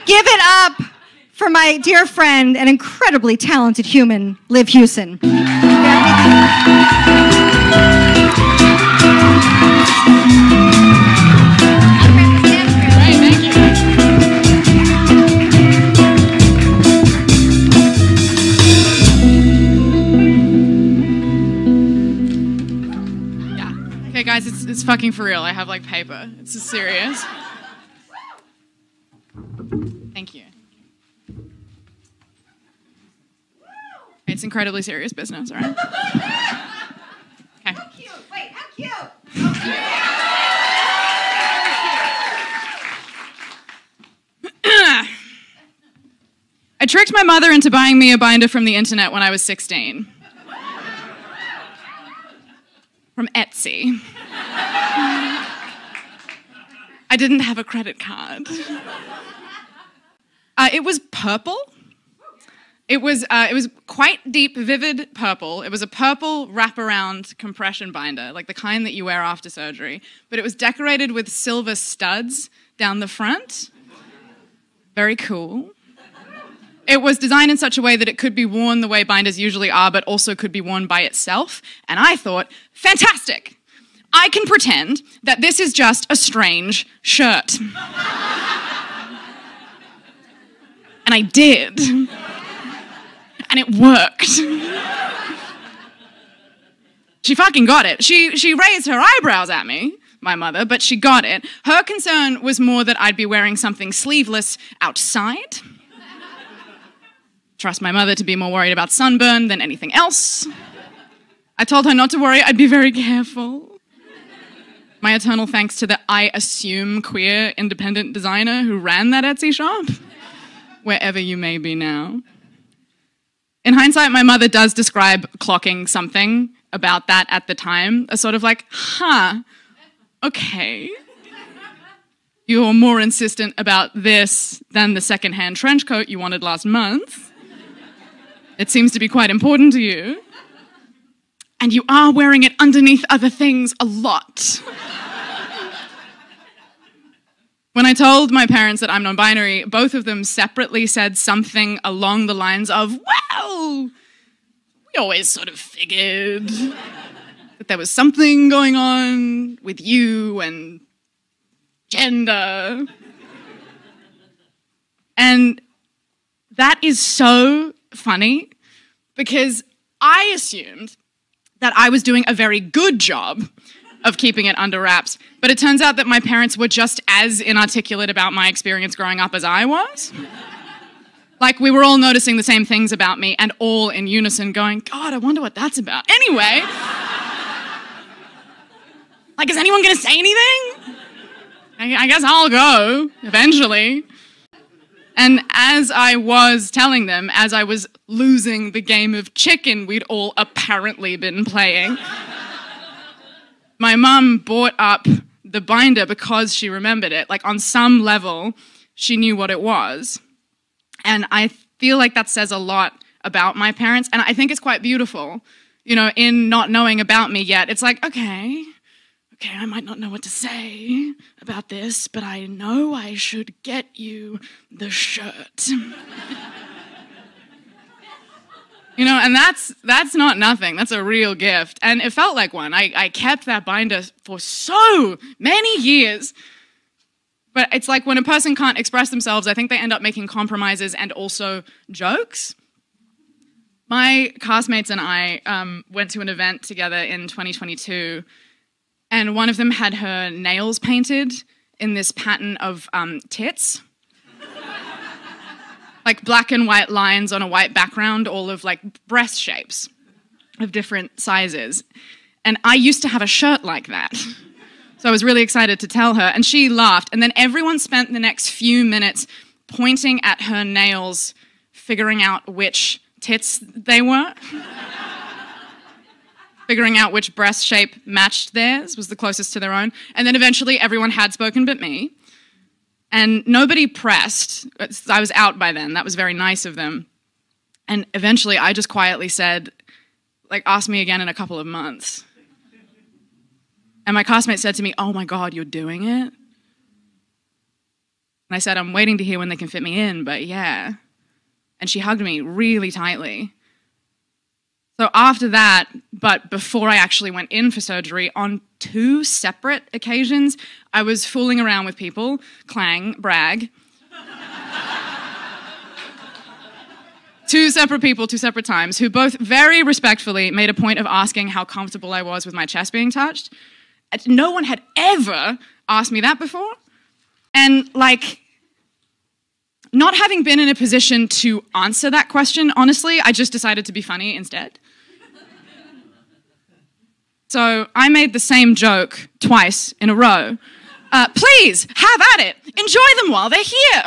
Give it up for my dear friend and incredibly talented human, Liv Hewson. Okay, guys, it's fucking for real. I have, like, paper. It's serious. Thank you. It's incredibly serious business, all right? Okay. How cute. Wait, how cute. I tricked my mother into buying me a binder from the internet when I was 16. From Etsy. I didn't have a credit card. It was purple. It was quite deep, vivid purple. It was a purple wraparound compression binder, like the kind that you wear after surgery. But it was decorated with silver studs down the front. Very cool. It was designed in such a way that it could be worn the way binders usually are, but also could be worn by itself. And I thought, fantastic! I can pretend that this is just a strange shirt. And I did. And it worked. She fucking got it. She raised her eyebrows at me, my mother, but she got it. Her concern was more that I'd be wearing something sleeveless outside. Trust my mother to be more worried about sunburn than anything else. I told her not to worry, I'd be very careful. My eternal thanks to the, I assume, queer independent designer who ran that Etsy shop, wherever you may be now. In hindsight, my mother does describe clocking something about that at the time, as sort of like, huh, okay. You're more insistent about this than the secondhand trench coat you wanted last month. It seems to be quite important to you. And you are wearing it underneath other things a lot. When I told my parents that I'm non-binary, both of them separately said something along the lines of, well, we always sort of figured that there was something going on with you and gender. And that is so funny because I assumed that I was doing a very good job of keeping it under wraps, but it turns out that my parents were just as inarticulate about my experience growing up as I was. Like, we were all noticing the same things about me and all in unison going, God, I wonder what that's about. Anyway, like, is anyone gonna say anything? I guess I'll go, eventually. And as I was telling them, as I was losing the game of chicken we'd all apparently been playing, my mum bought up the binder because she remembered it. Like, on some level, she knew what it was. And I feel like that says a lot about my parents, and I think it's quite beautiful. You know, in not knowing about me yet, it's like, okay, I might not know what to say about this, but I know I should get you the shirt. You know, and that's not nothing. That's a real gift. And it felt like one. I kept that binder for so many years. But it's like when a person can't express themselves, I think they end up making compromises and also jokes. My classmates and I went to an event together in 2022, and one of them had her nails painted in this pattern of tits. Like black and white lines on a white background, all of like breast shapes of different sizes. And I used to have a shirt like that. So I was really excited to tell her, and she laughed. And then everyone spent the next few minutes pointing at her nails, figuring out which tits they were. Figuring out which breast shape matched theirs, was the closest to their own. And then eventually everyone had spoken but me. And nobody pressed. I was out by then. That was very nice of them. And eventually I just quietly said, like, ask me again in a couple of months. And my classmate said to me, oh my God, you're doing it? And And I said, I'm waiting to hear when they can fit me in, but yeah. And she hugged me really tightly. So after that, but before I actually went in for surgery, on 2 separate occasions, I was fooling around with people, clang, brag. 2 separate people, 2 separate times, who both very respectfully made a point of asking how comfortable I was with my chest being touched. No one had ever asked me that before. And like, not having been in a position to answer that question, honestly, I just decided to be funny instead. So I made the same joke twice in a row. Please, have at it. Enjoy them while they're here.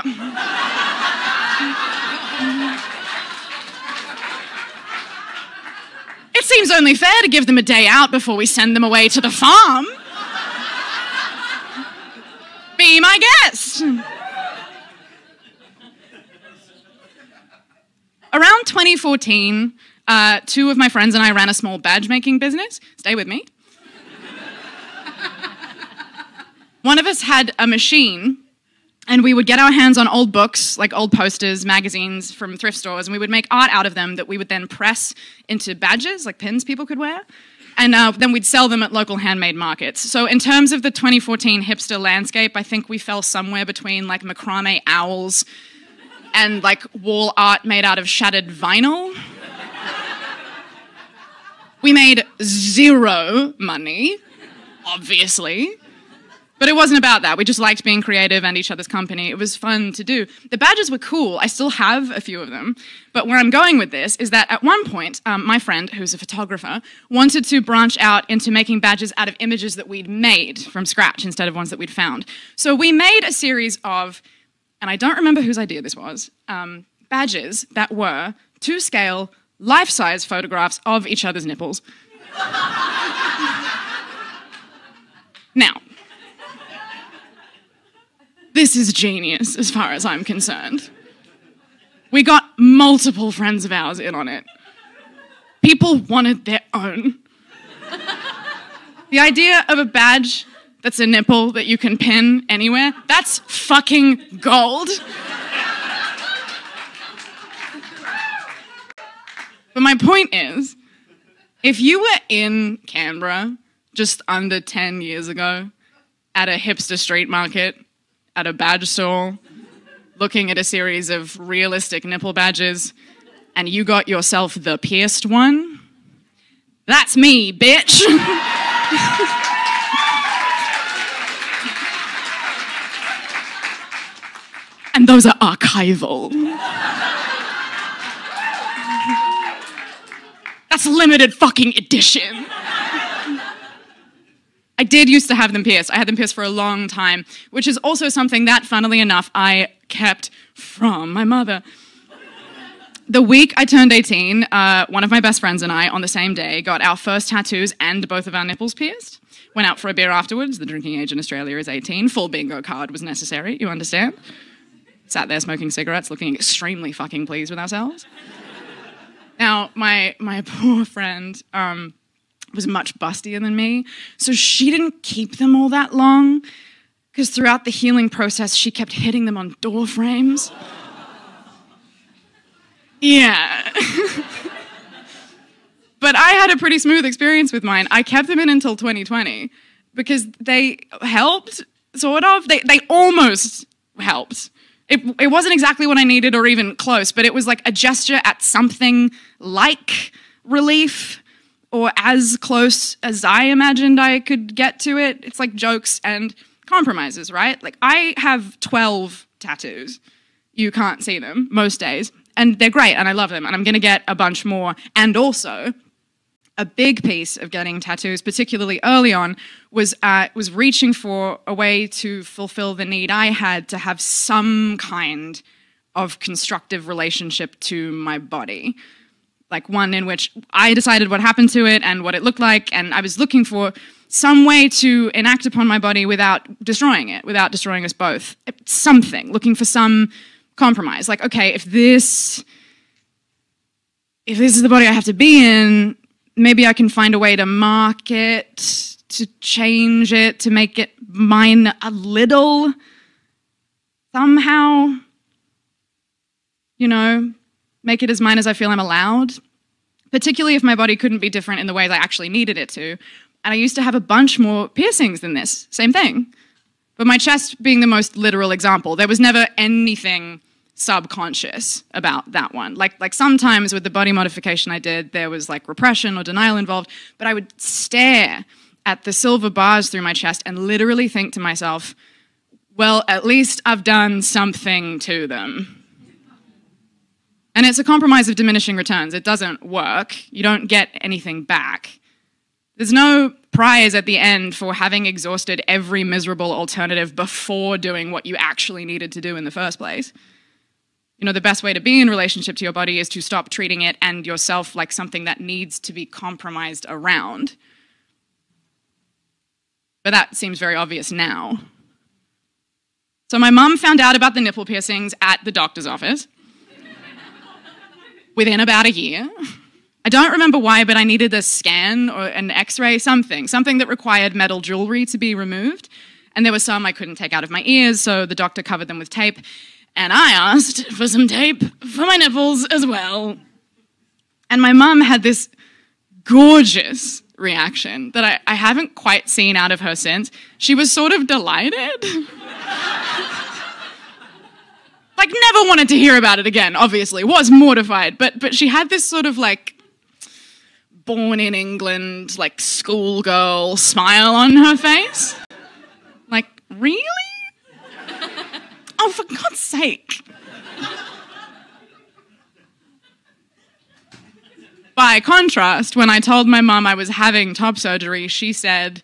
It seems only fair to give them a day out before we send them away to the farm. Be my guest. Around 2014, 2 of my friends and I ran a small badge making business. Stay with me. One of us had a machine, and we would get our hands on old books, like old posters, magazines from thrift stores, and we would make art out of them that we would then press into badges, like pins people could wear. And then we'd sell them at local handmade markets. So in terms of the 2014 hipster landscape, I think we fell somewhere between like macrame owls and like wall art made out of shattered vinyl. We made 0 money, obviously. But it wasn't about that. We just liked being creative and each other's company. It was fun to do. The badges were cool. I still have a few of them. But where I'm going with this is that at one point, my friend, who's a photographer, wanted to branch out into making badges out of images that we'd made from scratch instead of ones that we'd found. So we made a series of, and I don't remember whose idea this was, badges that were, to scale, life-size photographs of each other's nipples. Now, this is genius as far as I'm concerned. We got multiple friends of ours in on it. People wanted their own. The idea of a badge that's a nipple that you can pin anywhere, that's fucking gold. But my point is, if you were in Canberra just under 10 years ago at a hipster street market, at a badge store, looking at a series of realistic nipple badges, and you got yourself the pierced one, that's me, bitch. And those are archival. That's limited fucking edition. I did used to have them pierced. I had them pierced for a long time, which is also something that, funnily enough, I kept from my mother. The week I turned 18, one of my best friends and I, on the same day, got our first tattoos and both of our nipples pierced. Went out for a beer afterwards. The drinking age in Australia is 18. Full bingo card was necessary, you understand? Sat there smoking cigarettes, looking extremely fucking pleased with ourselves. Now, my poor friend was much bustier than me, so she didn't keep them all that long, because throughout the healing process, she kept hitting them on door frames. Yeah. But I had a pretty smooth experience with mine. I kept them in until 2020, because they helped, sort of. They almost helped. It wasn't exactly what I needed or even close, but it was like a gesture at something like relief, or as close as I imagined I could get to it. It's like jokes and compromises, right? Like, I have 12 tattoos. You can't see them most days. And they're great, and I love them, and I'm going to get a bunch more. And also, a big piece of getting tattoos, particularly early on, was reaching for a way to fulfill the need I had to have some kind of constructive relationship to my body. Like one in which I decided what happened to it and what it looked like, and I was looking for some way to enact upon my body without destroying it, without destroying us both. Something, looking for some compromise. Like, okay, if this is the body I have to be in, maybe I can find a way to mark it, to change it, to make it mine a little. somehow, make it as mine as I feel I'm allowed, particularly if my body couldn't be different in the ways I actually needed it to. And I used to have a bunch more piercings than this, same thing. But my chest being the most literal example, there was never anything subconscious about that one. Like sometimes with the body modification I did, there was like repression or denial involved, but I would stare at the silver bars through my chest and literally think to myself, well, at least I've done something to them. And it's a compromise of diminishing returns. It doesn't work. You don't get anything back. There's no prize at the end for having exhausted every miserable alternative before doing what you actually needed to do in the first place. The best way to be in relationship to your body is to stop treating it and yourself like something that needs to be compromised around. But that seems very obvious now. So my mum found out about the nipple piercings at the doctor's office within about a year. I don't remember why, but I needed a scan or an x-ray, something that required metal jewelry to be removed. And there were some I couldn't take out of my ears, so the doctor covered them with tape. And I asked for some tape for my nipples as well. And my mum had this gorgeous reaction that I haven't quite seen out of her since. She was sort of delighted. Like, never wanted to hear about it again, obviously. Was mortified. But she had this sort of like born in England, like schoolgirl smile on her face. Like, really? Oh, for God's sake. By contrast, when I told my mum I was having top surgery, she said,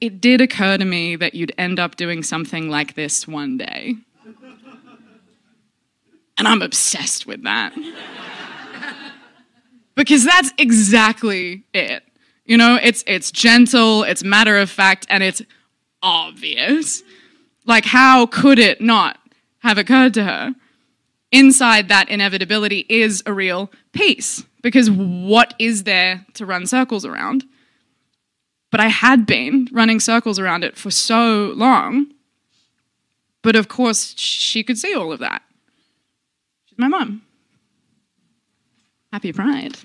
"It did occur to me that you'd end up doing something like this one day." And I'm obsessed with that. Because that's exactly it. It's gentle, it's matter of fact, and it's obvious. Like, how could it not have occurred to her? Inside that inevitability is a real peace, because what is there to run circles around? But I had been running circles around it for so long. But of course, she could see all of that. She's my mum. Happy Pride.